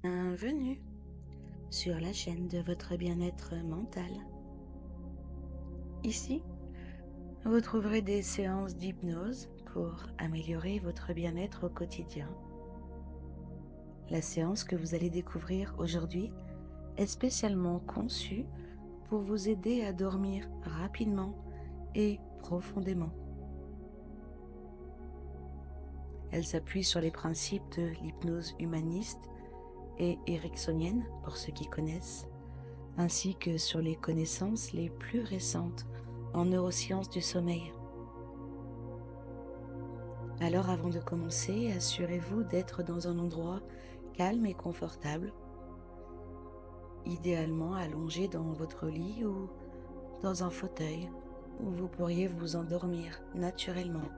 Bienvenue sur la chaîne de votre bien-être mental. Ici, vous trouverez des séances d'hypnose pour améliorer votre bien-être au quotidien. La séance que vous allez découvrir aujourd'hui est spécialement conçue pour vous aider à dormir rapidement et profondément. Elle s'appuie sur les principes de l'hypnose humaniste et ericksonienne, pour ceux qui connaissent, ainsi que sur les connaissances les plus récentes en neurosciences du sommeil. Alors avant de commencer, assurez-vous d'être dans un endroit calme et confortable, idéalement allongé dans votre lit ou dans un fauteuil où vous pourriez vous endormir naturellement.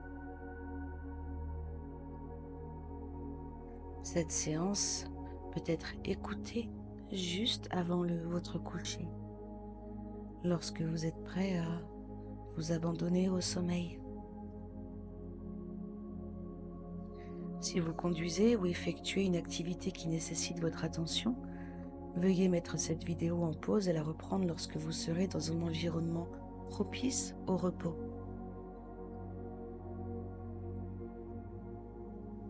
Cette séance peut être écoutée juste avant votre coucher, lorsque vous êtes prêt à vous abandonner au sommeil. Si vous conduisez ou effectuez une activité qui nécessite votre attention, veuillez mettre cette vidéo en pause et la reprendre lorsque vous serez dans un environnement propice au repos.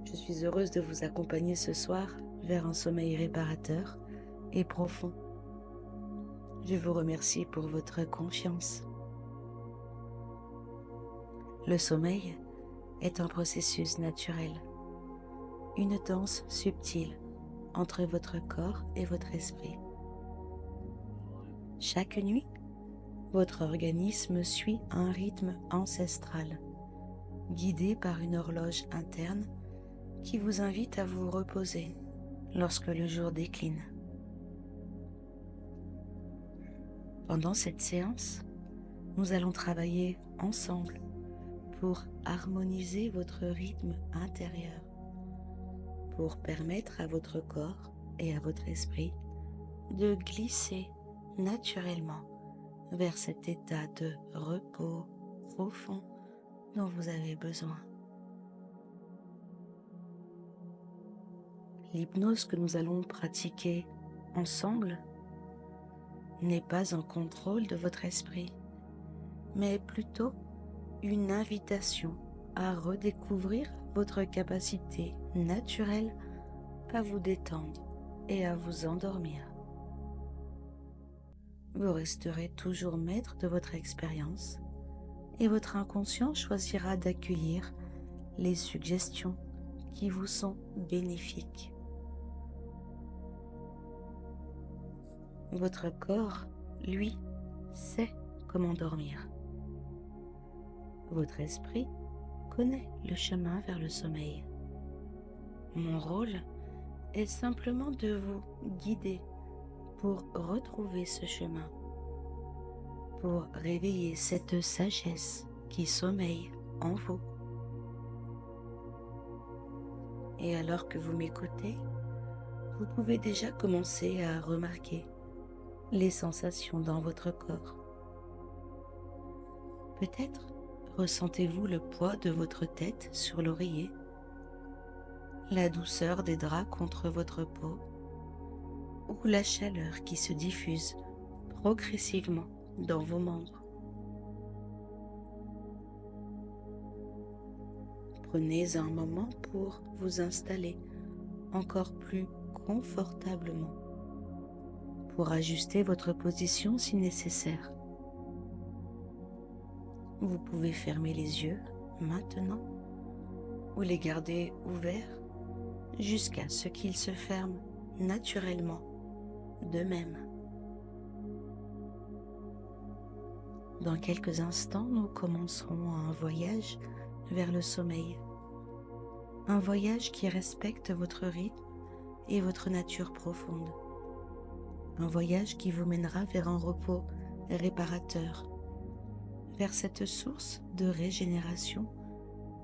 Je suis heureuse de vous accompagner ce soir vers un sommeil réparateur et profond. Je vous remercie pour votre confiance. Le sommeil est un processus naturel, une danse subtile entre votre corps et votre esprit. Chaque nuit, votre organisme suit un rythme ancestral, guidé par une horloge interne qui vous invite à vous reposer lorsque le jour décline. Pendant cette séance, nous allons travailler ensemble pour harmoniser votre rythme intérieur, pour permettre à votre corps et à votre esprit de glisser naturellement vers cet état de repos profond dont vous avez besoin. L'hypnose que nous allons pratiquer ensemble n'est pas un contrôle de votre esprit, mais plutôt une invitation à redécouvrir votre capacité naturelle à vous détendre et à vous endormir. Vous resterez toujours maître de votre expérience et votre inconscient choisira d'accueillir les suggestions qui vous sont bénéfiques. Votre corps, lui, sait comment dormir. Votre esprit connaît le chemin vers le sommeil. Mon rôle est simplement de vous guider pour retrouver ce chemin, pour réveiller cette sagesse qui sommeille en vous. Et alors que vous m'écoutez, vous pouvez déjà commencer à remarquer les sensations dans votre corps. Peut-être ressentez-vous le poids de votre tête sur l'oreiller, la douceur des draps contre votre peau ou la chaleur qui se diffuse progressivement dans vos membres. Prenez un moment pour vous installer encore plus confortablement, pour ajuster votre position si nécessaire. Vous pouvez fermer les yeux maintenant ou les garder ouverts jusqu'à ce qu'ils se ferment naturellement d'eux-mêmes. Dans quelques instants, nous commencerons un voyage vers le sommeil. Un voyage qui respecte votre rythme et votre nature profonde. Un voyage qui vous mènera vers un repos réparateur, vers cette source de régénération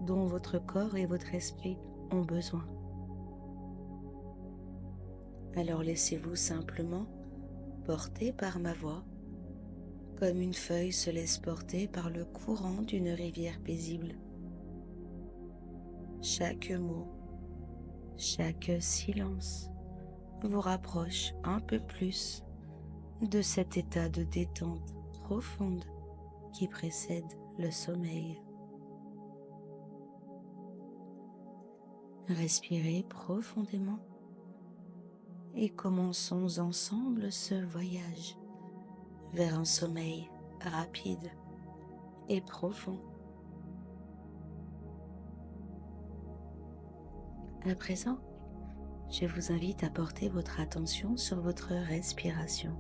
dont votre corps et votre esprit ont besoin. Alors laissez-vous simplement porter par ma voix, comme une feuille se laisse porter par le courant d'une rivière paisible. Chaque mot, chaque silence vous rapproche un peu plus de cet état de détente profonde qui précède le sommeil. Respirez profondément et commençons ensemble ce voyage vers un sommeil rapide et profond. À présent, je vous invite à porter votre attention sur votre respiration.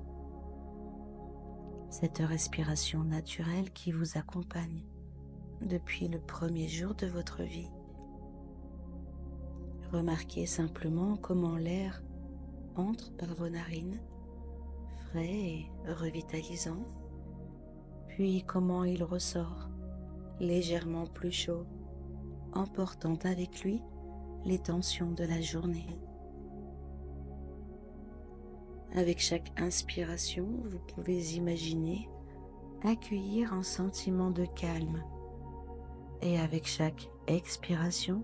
Cette respiration naturelle qui vous accompagne depuis le premier jour de votre vie. Remarquez simplement comment l'air entre par vos narines, frais et revitalisant, puis comment il ressort, légèrement plus chaud, emportant avec lui les tensions de la journée. Avec chaque inspiration, vous pouvez imaginer accueillir un sentiment de calme. Et avec chaque expiration,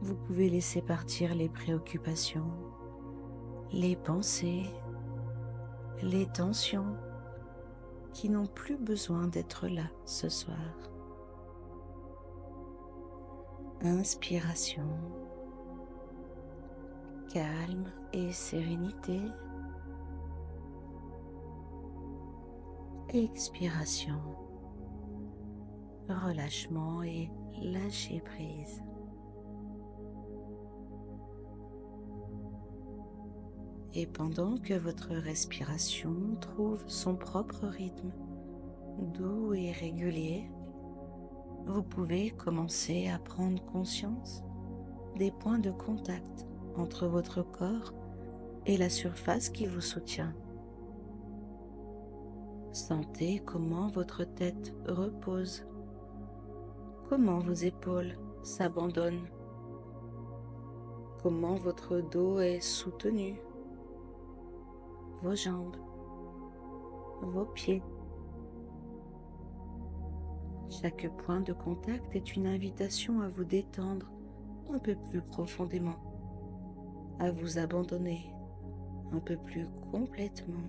vous pouvez laisser partir les préoccupations, les pensées, les tensions qui n'ont plus besoin d'être là ce soir. Inspiration, calme et sérénité. Expiration, relâchement et lâcher prise. Et pendant que votre respiration trouve son propre rythme, doux et régulier, vous pouvez commencer à prendre conscience des points de contact entre votre corps et la surface qui vous soutient. Sentez comment votre tête repose, comment vos épaules s'abandonnent, comment votre dos est soutenu, vos jambes, vos pieds. Chaque point de contact est une invitation à vous détendre un peu plus profondément, à vous abandonner un peu plus complètement.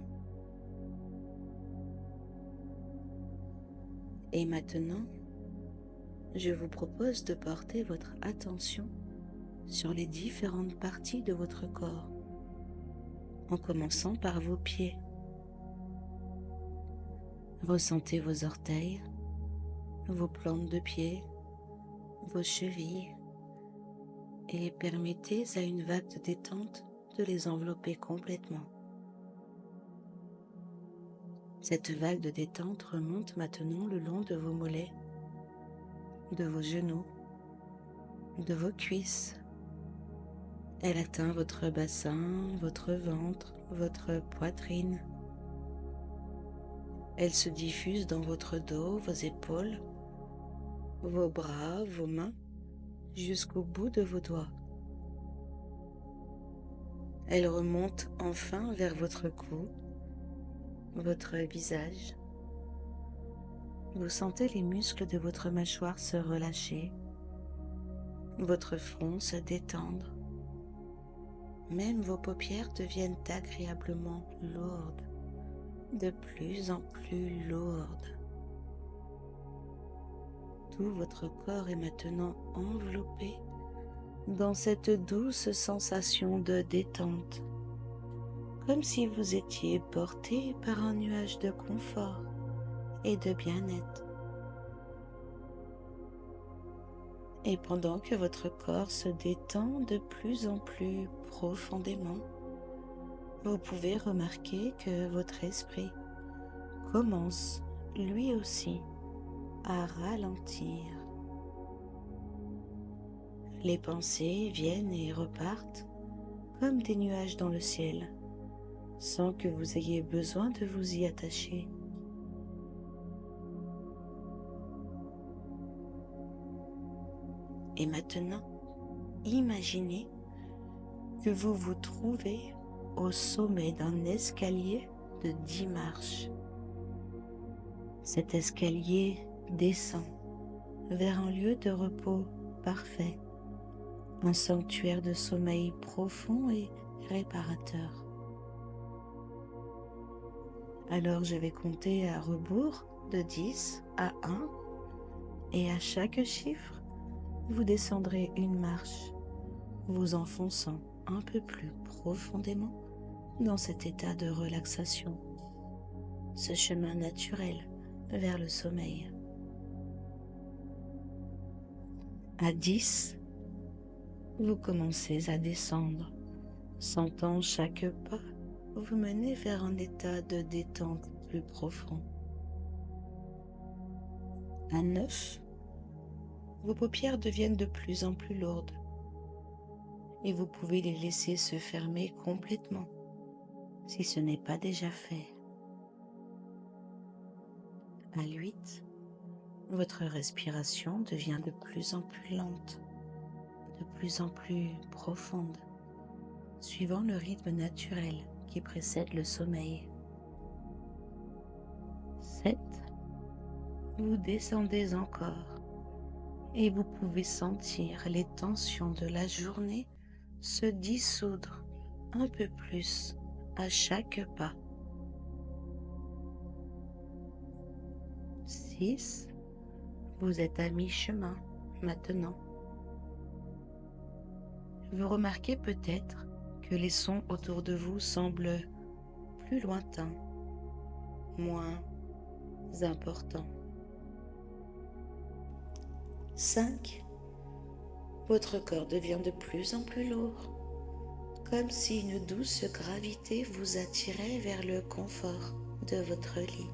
Et maintenant, je vous propose de porter votre attention sur les différentes parties de votre corps, en commençant par vos pieds. Ressentez vos orteils, vos plantes de pied, vos chevilles, et permettez à une vague de détente de les envelopper complètement. Cette vague de détente remonte maintenant le long de vos mollets, de vos genoux, de vos cuisses. Elle atteint votre bassin, votre ventre, votre poitrine. Elle se diffuse dans votre dos, vos épaules, vos bras, vos mains, jusqu'au bout de vos doigts. Elle remonte enfin vers votre cou, votre visage. Vous sentez les muscles de votre mâchoire se relâcher, votre front se détendre. Même vos paupières deviennent agréablement lourdes, de plus en plus lourdes. Tout votre corps est maintenant enveloppé dans cette douce sensation de détente, comme si vous étiez porté par un nuage de confort et de bien-être. Et pendant que votre corps se détend de plus en plus profondément, vous pouvez remarquer que votre esprit commence lui aussi à ralentir. Les pensées viennent et repartent comme des nuages dans le ciel, sans que vous ayez besoin de vous y attacher. Et maintenant, imaginez que vous vous trouvez au sommet d'un escalier de 10 marches. Cet escalier descend vers un lieu de repos parfait, un sanctuaire de sommeil profond et réparateur. Alors je vais compter à rebours de 10 à 1 et à chaque chiffre, vous descendrez une marche, vous enfonçant un peu plus profondément dans cet état de relaxation, ce chemin naturel vers le sommeil. À 10, vous commencez à descendre, sentant chaque pas vous mener vers un état de détente plus profond. À 9, vos paupières deviennent de plus en plus lourdes et vous pouvez les laisser se fermer complètement si ce n'est pas déjà fait. À 8, votre respiration devient de plus en plus lente, de plus en plus profonde, suivant le rythme naturel qui précède le sommeil. 7, vous descendez encore et vous pouvez sentir les tensions de la journée se dissoudre un peu plus à chaque pas. 6, vous êtes à mi-chemin maintenant. Vous remarquez peut-être que les sons autour de vous semblent plus lointains, moins importants. 5, votre corps devient de plus en plus lourd, comme si une douce gravité vous attirait vers le confort de votre lit.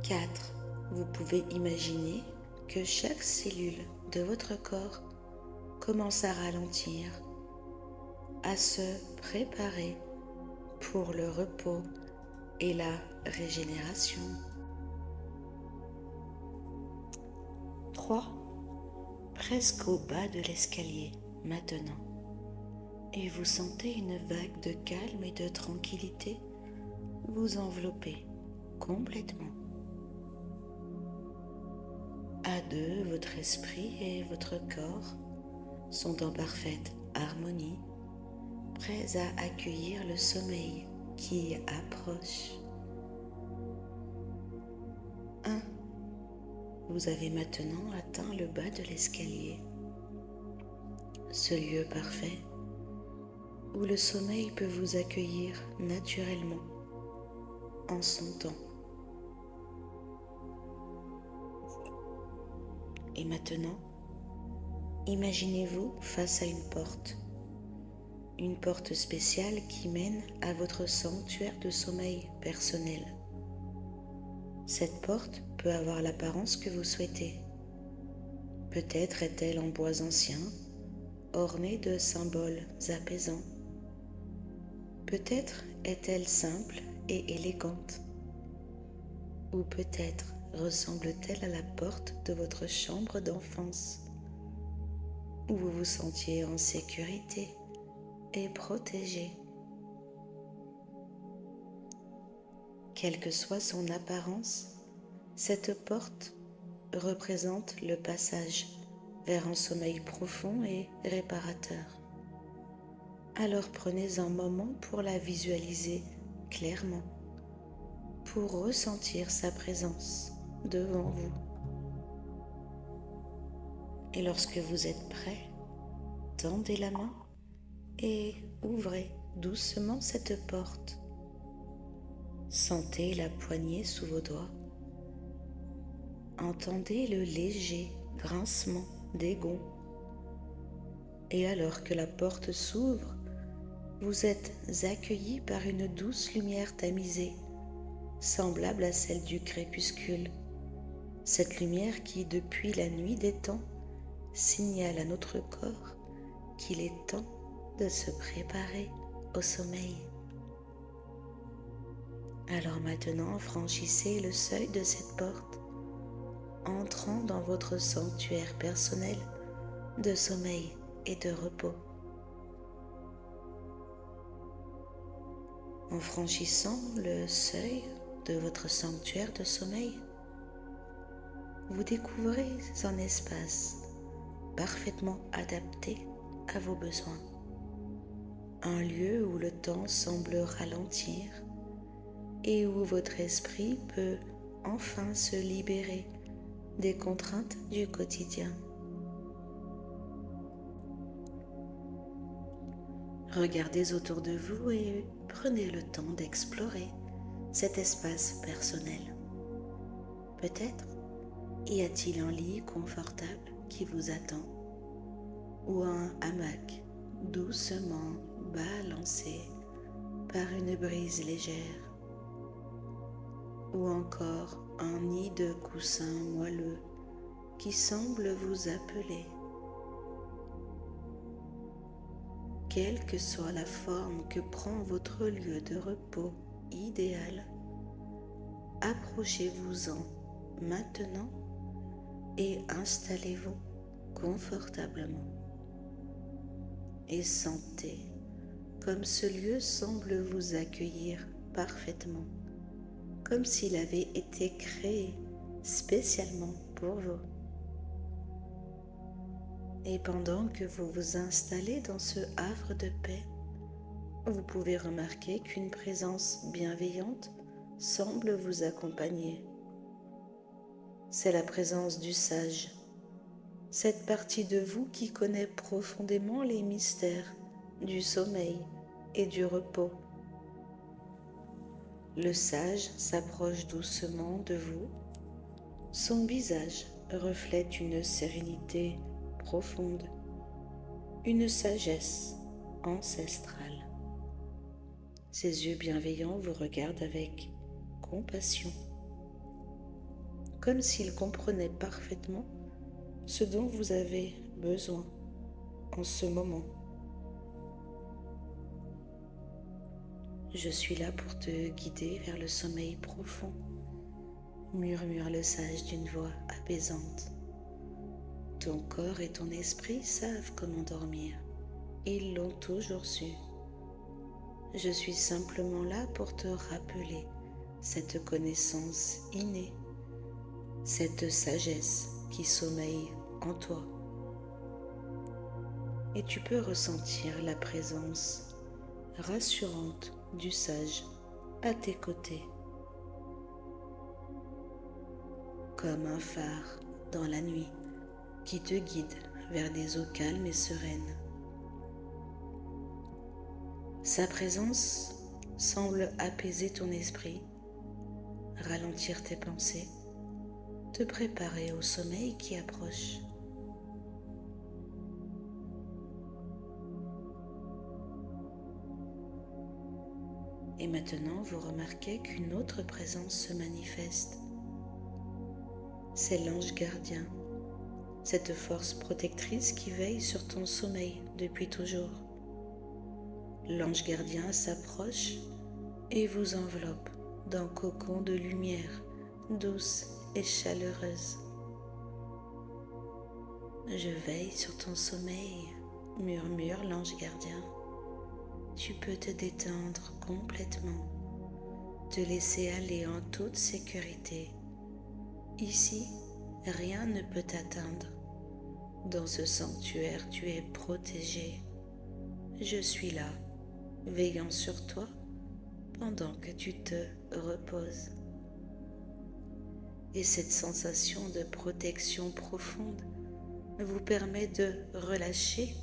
4, vous pouvez imaginer que chaque cellule de votre corps commence à ralentir, à se préparer pour le repos et la régénération. 3, presque au bas de l'escalier maintenant, et vous sentez une vague de calme et de tranquillité vous envelopper complètement. À 2, votre esprit et votre corps sont en parfaite harmonie, prêts à accueillir le sommeil qui approche. 1, vous avez maintenant atteint le bas de l'escalier, ce lieu parfait où le sommeil peut vous accueillir naturellement en son temps. Et maintenant, imaginez-vous face à une porte spéciale qui mène à votre sanctuaire de sommeil personnel. Cette porte peut avoir l'apparence que vous souhaitez. Peut-être est-elle en bois ancien, ornée de symboles apaisants. Peut-être est-elle simple et élégante. Ou peut-être ressemble-t-elle à la porte de votre chambre d'enfance, où vous vous sentiez en sécurité et protégé. Quelle que soit son apparence, cette porte représente le passage vers un sommeil profond et réparateur. Alors prenez un moment pour la visualiser clairement, pour ressentir sa présence devant vous. Et lorsque vous êtes prêt, tendez la main et ouvrez doucement cette porte. Sentez la poignée sous vos doigts. Entendez le léger grincement des gonds. Et alors que la porte s'ouvre, vous êtes accueilli par une douce lumière tamisée, semblable à celle du crépuscule. Cette lumière qui, depuis la nuit des temps, signale à notre corps qu'il est temps de se préparer au sommeil. Alors maintenant, franchissez le seuil de cette porte, entrant dans votre sanctuaire personnel de sommeil et de repos. En franchissant le seuil de votre sanctuaire de sommeil, vous découvrez un espace parfaitement adapté à vos besoins. Un lieu où le temps semble ralentir et où votre esprit peut enfin se libérer des contraintes du quotidien. Regardez autour de vous et prenez le temps d'explorer cet espace personnel. Peut-être y a-t-il un lit confortable qui vous attend ou un hamac doucement balancé par une brise légère ou encore un nid de coussins moelleux qui semble vous appeler. Quelle que soit la forme que prend votre lieu de repos idéal, approchez-vous-en maintenant et installez-vous confortablement. Et sentez comme ce lieu semble vous accueillir parfaitement, comme s'il avait été créé spécialement pour vous. Et pendant que vous vous installez dans ce havre de paix, vous pouvez remarquer qu'une présence bienveillante semble vous accompagner. C'est la présence du sage, cette partie de vous qui connaît profondément les mystères du sommeil et du repos. Le sage s'approche doucement de vous. Son visage reflète une sérénité profonde, une sagesse ancestrale. Ses yeux bienveillants vous regardent avec compassion, comme s'il comprenait parfaitement ce dont vous avez besoin en ce moment. Je suis là pour te guider vers le sommeil profond, murmure le sage d'une voix apaisante. Ton corps et ton esprit savent comment dormir. Ils l'ont toujours su. Je suis simplement là pour te rappeler cette connaissance innée, cette sagesse qui sommeille en toi. Et tu peux ressentir la présence rassurante du sage à tes côtés, comme un phare dans la nuit qui te guide vers des eaux calmes et sereines. Sa présence semble apaiser ton esprit, ralentir tes pensées, te préparer au sommeil qui approche. Et maintenant, vous remarquez qu'une autre présence se manifeste. C'est l'ange gardien, cette force protectrice qui veille sur ton sommeil depuis toujours. L'ange gardien s'approche et vous enveloppe d'un cocon de lumière douce et chaleureuse. Je veille sur ton sommeil, murmure l'ange gardien. Tu peux te détendre complètement, te laisser aller en toute sécurité. Ici, rien ne peut t'atteindre. Dans ce sanctuaire, tu es protégé. Je suis là, veillant sur toi pendant que tu te reposes. Et cette sensation de protection profonde vous permet de relâcher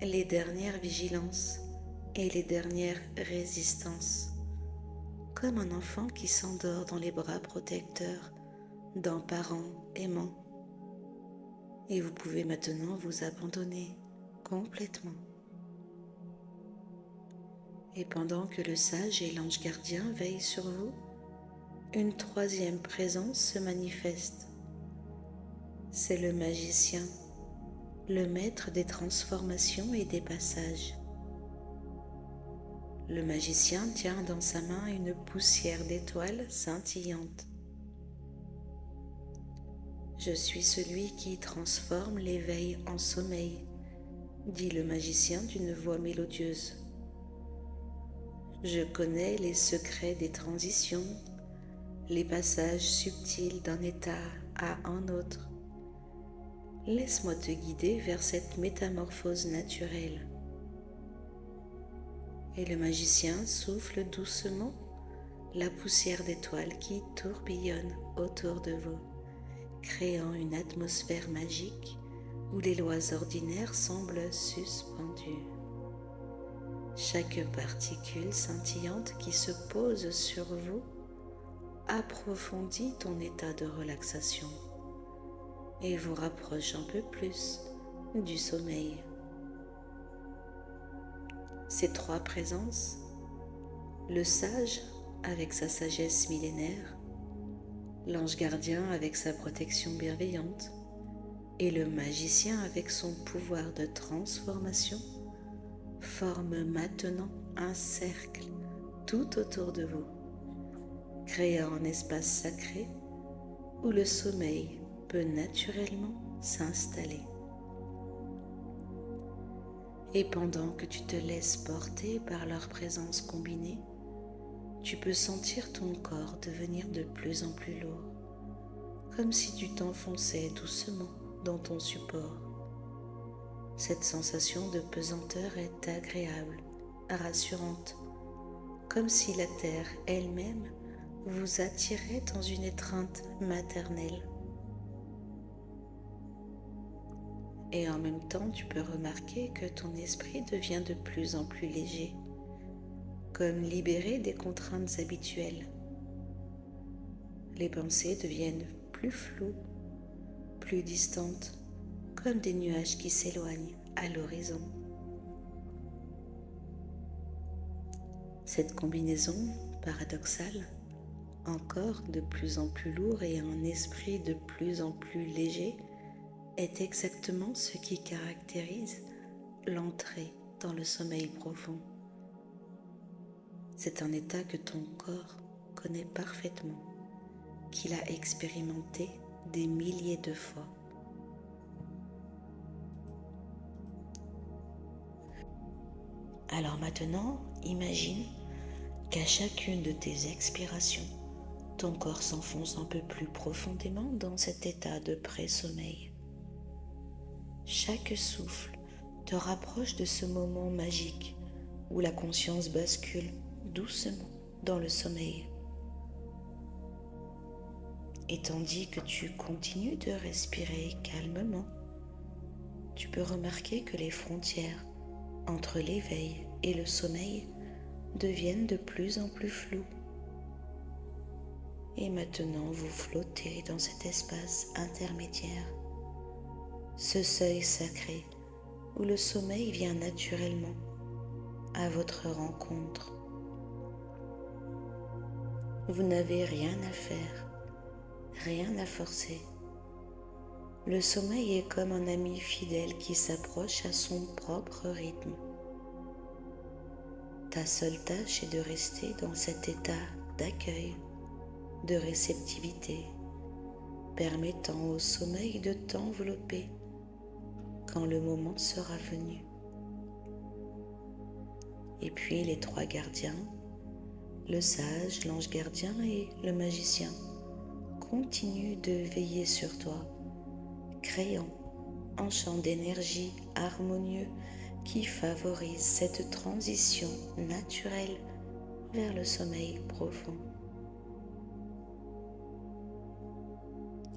les dernières vigilances et les dernières résistances, comme un enfant qui s'endort dans les bras protecteurs d'un parent aimant. Et vous pouvez maintenant vous abandonner complètement. Et pendant que le sage et l'ange gardien veillent sur vous, une troisième présence se manifeste. C'est le magicien, le maître des transformations et des passages. Le magicien tient dans sa main une poussière d'étoiles scintillante. Je suis celui qui transforme l'éveil en sommeil, dit le magicien d'une voix mélodieuse. Je connais les secrets des transitions, les passages subtils d'un état à un autre. Laisse-moi te guider vers cette métamorphose naturelle. Et le magicien souffle doucement la poussière d'étoiles qui tourbillonne autour de vous, créant une atmosphère magique où les lois ordinaires semblent suspendues. Chaque particule scintillante qui se pose sur vous approfondit ton état de relaxation et vous rapproche un peu plus du sommeil. Ces trois présences, le sage avec sa sagesse millénaire, l'ange gardien avec sa protection bienveillante et le magicien avec son pouvoir de transformation, forment maintenant un cercle tout autour de vous, créant un espace sacré où le sommeil peut naturellement s'installer. Et pendant que tu te laisses porter par leur présence combinée, tu peux sentir ton corps devenir de plus en plus lourd, comme si tu t'enfonçais doucement dans ton support. Cette sensation de pesanteur est agréable, rassurante, comme si la terre elle-même vous attirait dans une étreinte maternelle. Et en même temps, tu peux remarquer que ton esprit devient de plus en plus léger, comme libéré des contraintes habituelles. Les pensées deviennent plus floues, plus distantes, comme des nuages qui s'éloignent à l'horizon. Cette combinaison paradoxale, un corps de plus en plus lourd et un esprit de plus en plus léger, est exactement ce qui caractérise l'entrée dans le sommeil profond. C'est un état que ton corps connaît parfaitement, qu'il a expérimenté des milliers de fois. Alors maintenant, imagine qu'à chacune de tes expirations, ton corps s'enfonce un peu plus profondément dans cet état de pré-sommeil. Chaque souffle te rapproche de ce moment magique où la conscience bascule doucement dans le sommeil. Et tandis que tu continues de respirer calmement, tu peux remarquer que les frontières entre l'éveil et le sommeil deviennent de plus en plus floues. Et maintenant, vous flottez dans cet espace intermédiaire, ce seuil sacré où le sommeil vient naturellement à votre rencontre. Vous n'avez rien à faire, rien à forcer. Le sommeil est comme un ami fidèle qui s'approche à son propre rythme. Ta seule tâche est de rester dans cet état d'accueil, de réceptivité, permettant au sommeil de t'envelopper quand le moment sera venu. Et puis les trois gardiens, le sage, l'ange gardien et le magicien, continuent de veiller sur toi, créant un champ d'énergie harmonieux qui favorise cette transition naturelle vers le sommeil profond.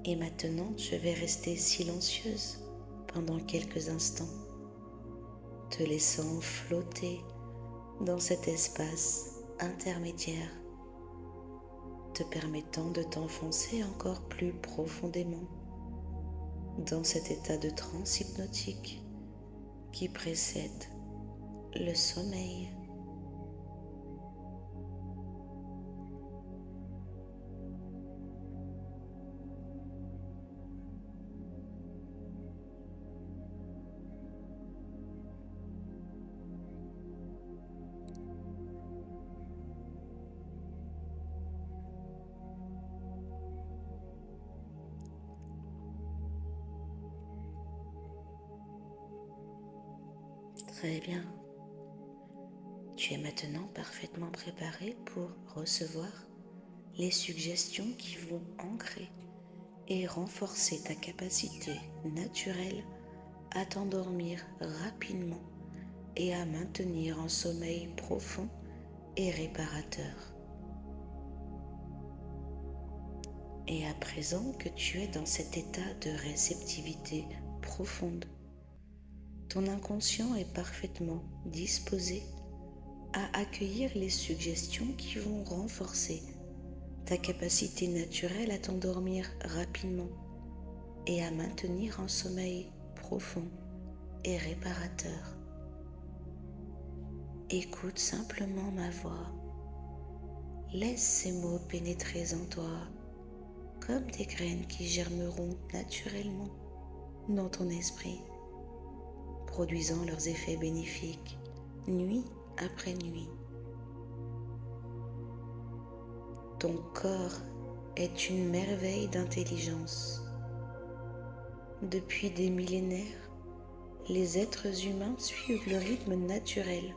Et maintenant, je vais rester silencieuse pendant quelques instants, te laissant flotter dans cet espace intermédiaire, te permettant de t'enfoncer encore plus profondément dans cet état de transe hypnotique qui précède le sommeil. Très bien. Tu es maintenant parfaitement préparé pour recevoir les suggestions qui vont ancrer et renforcer ta capacité naturelle à t'endormir rapidement et à maintenir un sommeil profond et réparateur. Et à présent que tu es dans cet état de réceptivité profonde, ton inconscient est parfaitement disposé à accueillir les suggestions qui vont renforcer ta capacité naturelle à t'endormir rapidement et à maintenir un sommeil profond et réparateur. Écoute simplement ma voix. Laisse ces mots pénétrer en toi comme des graines qui germeront naturellement dans ton esprit, produisant leurs effets bénéfiques nuit après nuit. Ton corps est une merveille d'intelligence. Depuis des millénaires, les êtres humains suivent le rythme naturel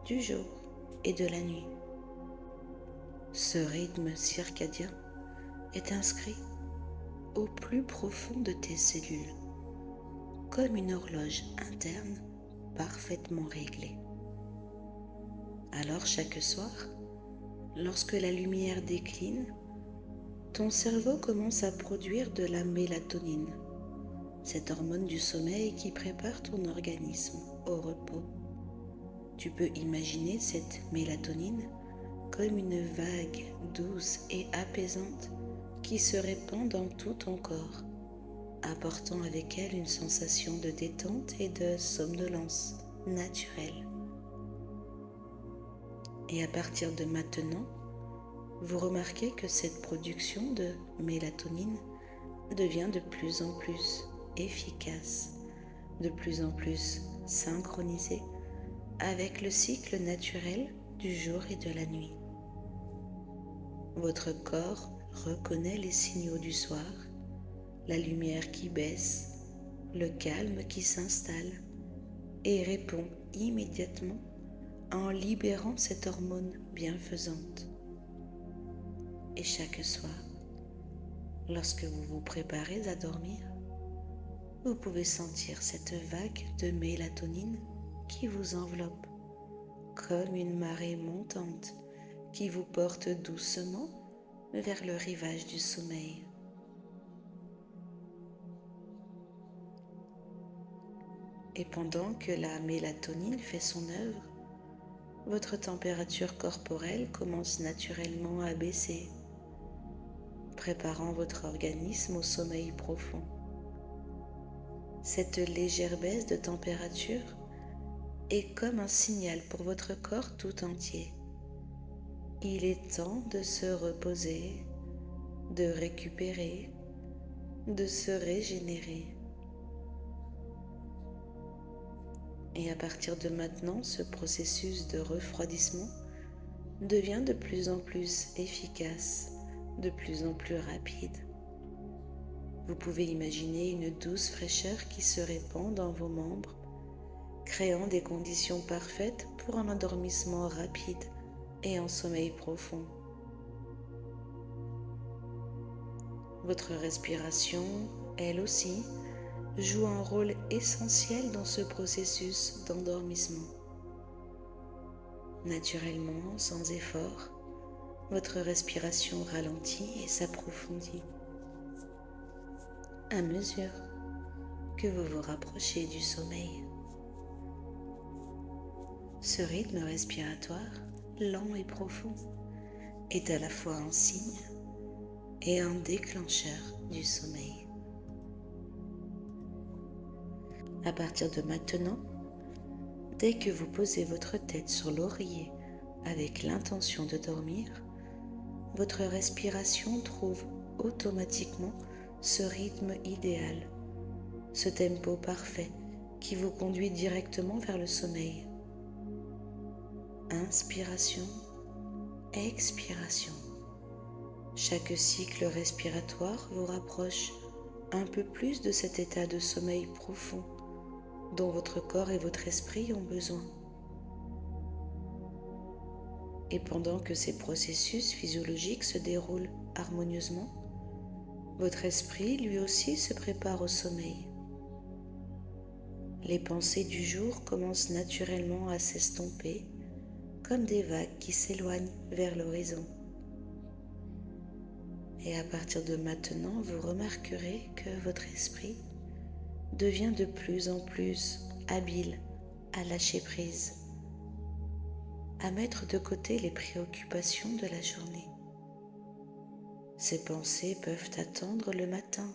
du jour et de la nuit. Ce rythme circadien est inscrit au plus profond de tes cellules, comme une horloge interne parfaitement réglée. Alors chaque soir, lorsque la lumière décline, ton cerveau commence à produire de la mélatonine, cette hormone du sommeil qui prépare ton organisme au repos. Tu peux imaginer cette mélatonine comme une vague douce et apaisante qui se répand dans tout ton corps, apportant avec elle une sensation de détente et de somnolence naturelle. Et à partir de maintenant, vous remarquez que cette production de mélatonine devient de plus en plus efficace, de plus en plus synchronisée avec le cycle naturel du jour et de la nuit. Votre corps reconnaît les signaux du soir, la lumière qui baisse, le calme qui s'installe et répond immédiatement en libérant cette hormone bienfaisante. Et chaque soir, lorsque vous vous préparez à dormir, vous pouvez sentir cette vague de mélatonine qui vous enveloppe comme une marée montante qui vous porte doucement vers le rivage du sommeil. Et pendant que la mélatonine fait son œuvre, votre température corporelle commence naturellement à baisser, préparant votre organisme au sommeil profond. Cette légère baisse de température est comme un signal pour votre corps tout entier. Il est temps de se reposer, de récupérer, de se régénérer. Et à partir de maintenant, ce processus de refroidissement devient de plus en plus efficace, de plus en plus rapide. Vous pouvez imaginer une douce fraîcheur qui se répand dans vos membres, créant des conditions parfaites pour un endormissement rapide et un sommeil profond. Votre respiration, elle aussi, joue un rôle essentiel dans ce processus d'endormissement. Naturellement, sans effort, votre respiration ralentit et s'approfondit à mesure que vous vous rapprochez du sommeil. Ce rythme respiratoire, lent et profond, est à la fois un signe et un déclencheur du sommeil. À partir de maintenant, dès que vous posez votre tête sur l'oreiller avec l'intention de dormir, votre respiration trouve automatiquement ce rythme idéal, ce tempo parfait qui vous conduit directement vers le sommeil. Inspiration, expiration. Chaque cycle respiratoire vous rapproche un peu plus de cet état de sommeil profond dont votre corps et votre esprit ont besoin. Et pendant que ces processus physiologiques se déroulent harmonieusement, Votre esprit, lui aussi, se prépare au sommeil. Les pensées du jour commencent naturellement à s'estomper, comme des vagues qui s'éloignent vers l'horizon. Et à partir de maintenant, vous remarquerez que votre esprit devient de plus en plus habile à lâcher prise, à mettre de côté les préoccupations de la journée. Ces pensées peuvent attendre le matin.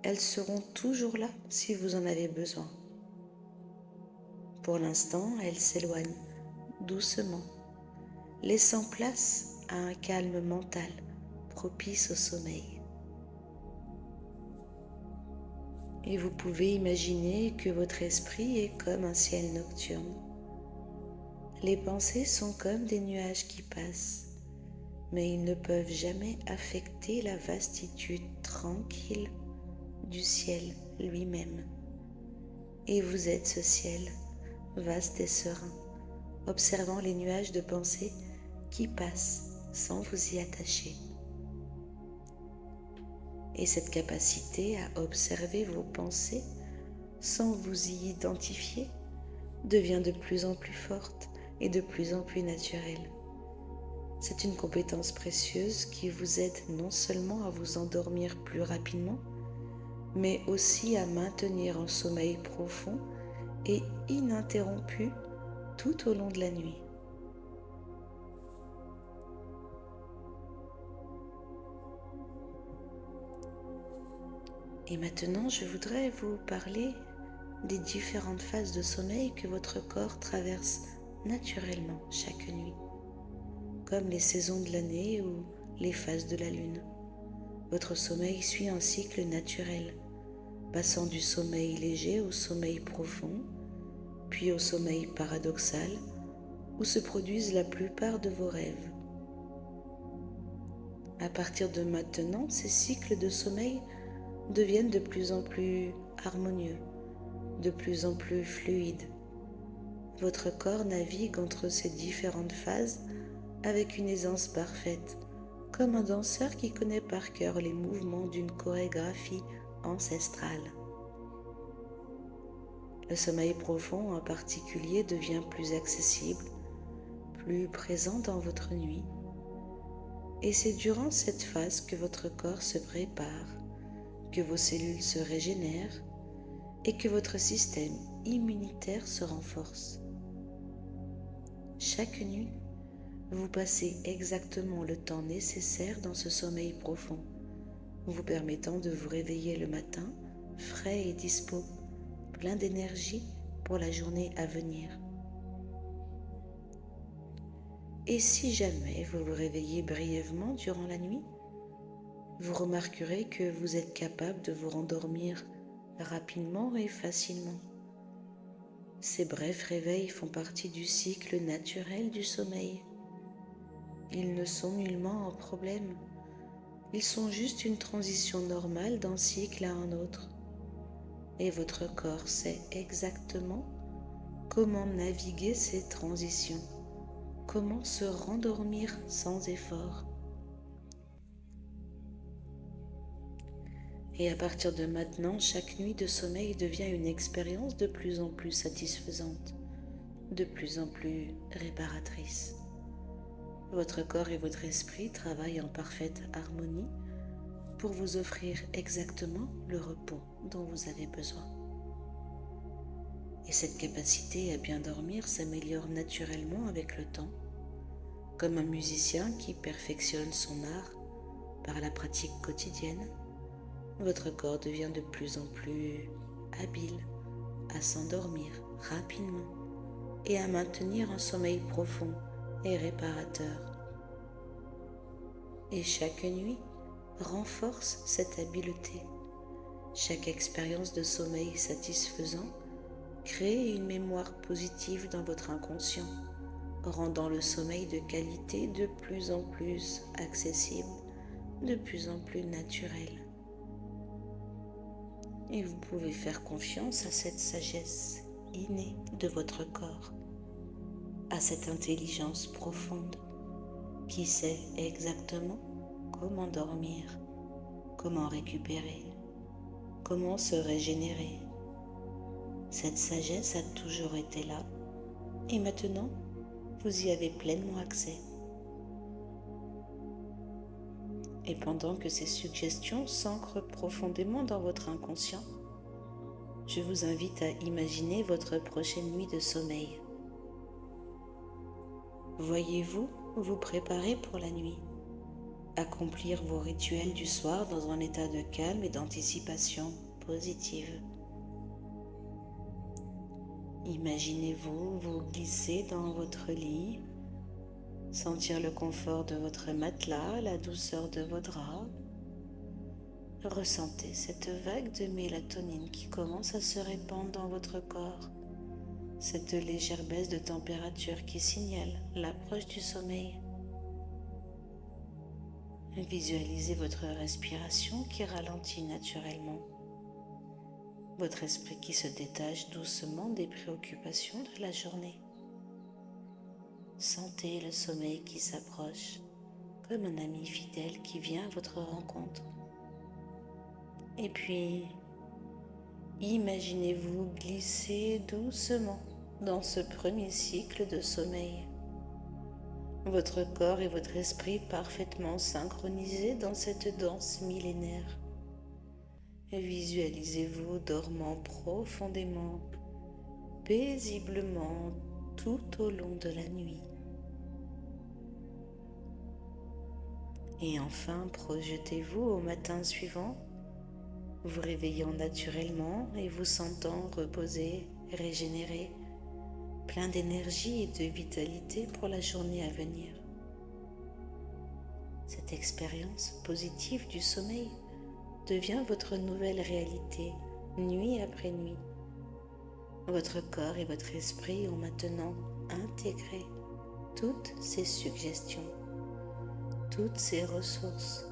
Elles seront toujours là si vous en avez besoin. Pour l'instant, elles s'éloignent doucement, laissant place à un calme mental propice au sommeil. Et vous pouvez imaginer que votre esprit est comme un ciel nocturne. Les pensées sont comme des nuages qui passent, mais ils ne peuvent jamais affecter la vastitude tranquille du ciel lui-même. Et vous êtes ce ciel, vaste et serein, observant les nuages de pensées qui passent sans vous y attacher. Et cette capacité à observer vos pensées sans vous y identifier devient de plus en plus forte et de plus en plus naturelle. C'est une compétence précieuse qui vous aide non seulement à vous endormir plus rapidement, mais aussi à maintenir un sommeil profond et ininterrompu tout au long de la nuit. Et maintenant, je voudrais vous parler des différentes phases de sommeil que votre corps traverse naturellement chaque nuit, comme les saisons de l'année ou les phases de la lune. Votre sommeil suit un cycle naturel, passant du sommeil léger au sommeil profond, puis au sommeil paradoxal, où se produisent la plupart de vos rêves. À partir de maintenant, ces cycles de sommeil deviennent de plus en plus harmonieux, de plus en plus fluides. Votre corps navigue entre ces différentes phases avec une aisance parfaite, comme un danseur qui connaît par cœur les mouvements d'une chorégraphie ancestrale. Le sommeil profond en particulier devient plus accessible, plus présent dans votre nuit, et c'est durant cette phase que votre corps se prépare, que vos cellules se régénèrent et que votre système immunitaire se renforce. Chaque nuit, vous passez exactement le temps nécessaire dans ce sommeil profond, vous permettant de vous réveiller le matin frais et dispo, plein d'énergie pour la journée à venir. Et si jamais vous vous réveillez brièvement durant la nuit, vous remarquerez que vous êtes capable de vous rendormir rapidement et facilement. Ces brefs réveils font partie du cycle naturel du sommeil. Ils ne sont nullement un problème. Ils sont juste une transition normale d'un cycle à un autre. Et votre corps sait exactement comment naviguer ces transitions, comment se rendormir sans effort. Et à partir de maintenant, chaque nuit de sommeil devient une expérience de plus en plus satisfaisante, de plus en plus réparatrice. Votre corps et votre esprit travaillent en parfaite harmonie pour vous offrir exactement le repos dont vous avez besoin. Et cette capacité à bien dormir s'améliore naturellement avec le temps, comme un musicien qui perfectionne son art par la pratique quotidienne. Votre corps devient de plus en plus habile à s'endormir rapidement et à maintenir un sommeil profond et réparateur. Et chaque nuit renforce cette habileté. Chaque expérience de sommeil satisfaisant crée une mémoire positive dans votre inconscient, rendant le sommeil de qualité de plus en plus accessible, de plus en plus naturel. Et vous pouvez faire confiance à cette sagesse innée de votre corps, à cette intelligence profonde qui sait exactement comment dormir comment récupérer, comment se régénérer. Cette sagesse a toujours été là et maintenant, vous y avez pleinement accès. Et pendant que ces suggestions s'ancrent profondément dans votre inconscient, je vous invite à imaginer votre prochaine nuit de sommeil. Voyez-vous vous préparer pour la nuit, accomplir vos rituels du soir dans un état de calme et d'anticipation positive. Imaginez-vous vous glisser dans votre lit, sentir le confort de votre matelas, la douceur de vos draps. Ressentez cette vague de mélatonine qui commence à se répandre dans votre corps, cette légère baisse de température qui signale l'approche du sommeil. Visualisez votre respiration qui ralentit naturellement, votre esprit qui se détache doucement des préoccupations de la journée. Sentez le sommeil qui s'approche, comme un ami fidèle qui vient à votre rencontre. Et puis, imaginez-vous glisser doucement dans ce premier cycle de sommeil. Votre corps et votre esprit parfaitement synchronisés dans cette danse millénaire. Visualisez-vous dormant profondément, paisiblement tout au long de la nuit. Et enfin, projetez-vous au matin suivant, vous réveillant naturellement et vous sentant reposé, régénéré, plein d'énergie et de vitalité pour la journée à venir. Cette expérience positive du sommeil devient votre nouvelle réalité, nuit après nuit. Votre corps et votre esprit ont maintenant intégré toutes ces suggestions, toutes ces ressources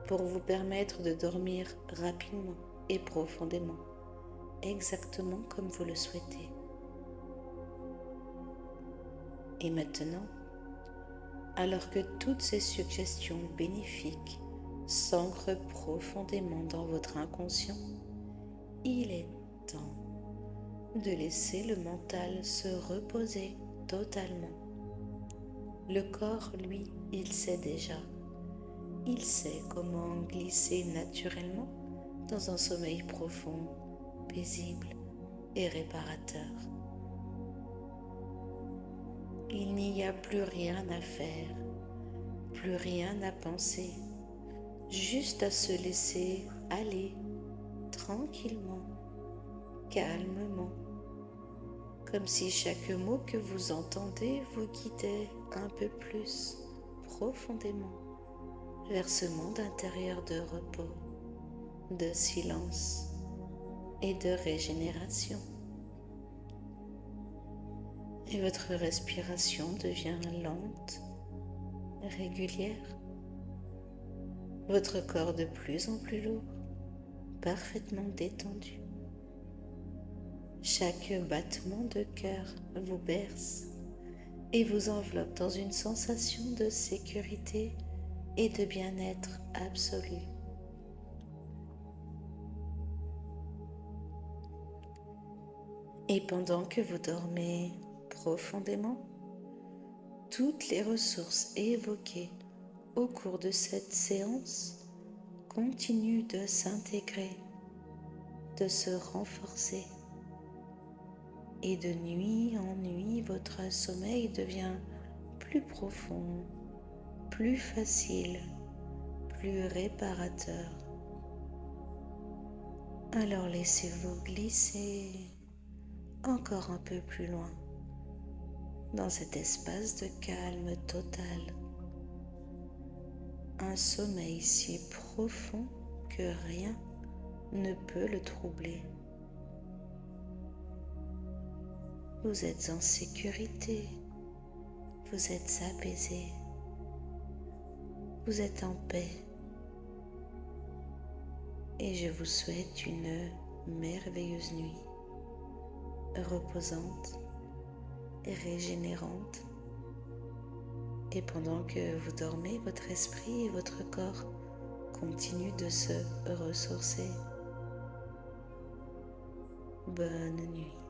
pour vous permettre de dormir rapidement et profondément, exactement comme vous le souhaitez. Et maintenant, alors que toutes ces suggestions bénéfiques s'ancrent profondément dans votre inconscient, il est temps de laisser le mental se reposer totalement. Le corps, lui, il sait déjà. Il sait comment glisser naturellement dans un sommeil profond, paisible et réparateur. Il n'y a plus rien à faire, plus rien à penser, juste à se laisser aller tranquillement, calmement, comme si chaque mot que vous entendez vous guidait un peu plus profondément vers ce monde intérieur de repos, de silence et de régénération. Et votre respiration devient lente, régulière. Votre corps de plus en plus lourd, parfaitement détendu. Chaque battement de cœur vous berce et vous enveloppe dans une sensation de sécurité et de bien-être absolu. Et pendant que vous dormez profondément, toutes les ressources évoquées au cours de cette séance continuent de s'intégrer, de se renforcer. Et de nuit en nuit, votre sommeil devient plus profond, plus facile, plus réparateur. Alors laissez-vous glisser encore un peu plus loin dans cet espace de calme total. Un sommeil si profond que rien ne peut le troubler. Vous êtes en sécurité, vous êtes apaisé, vous êtes en paix. Et je vous souhaite une merveilleuse nuit, reposante et régénérante. Et pendant que vous dormez, votre esprit et votre corps continue de se ressourcer. Bonne nuit.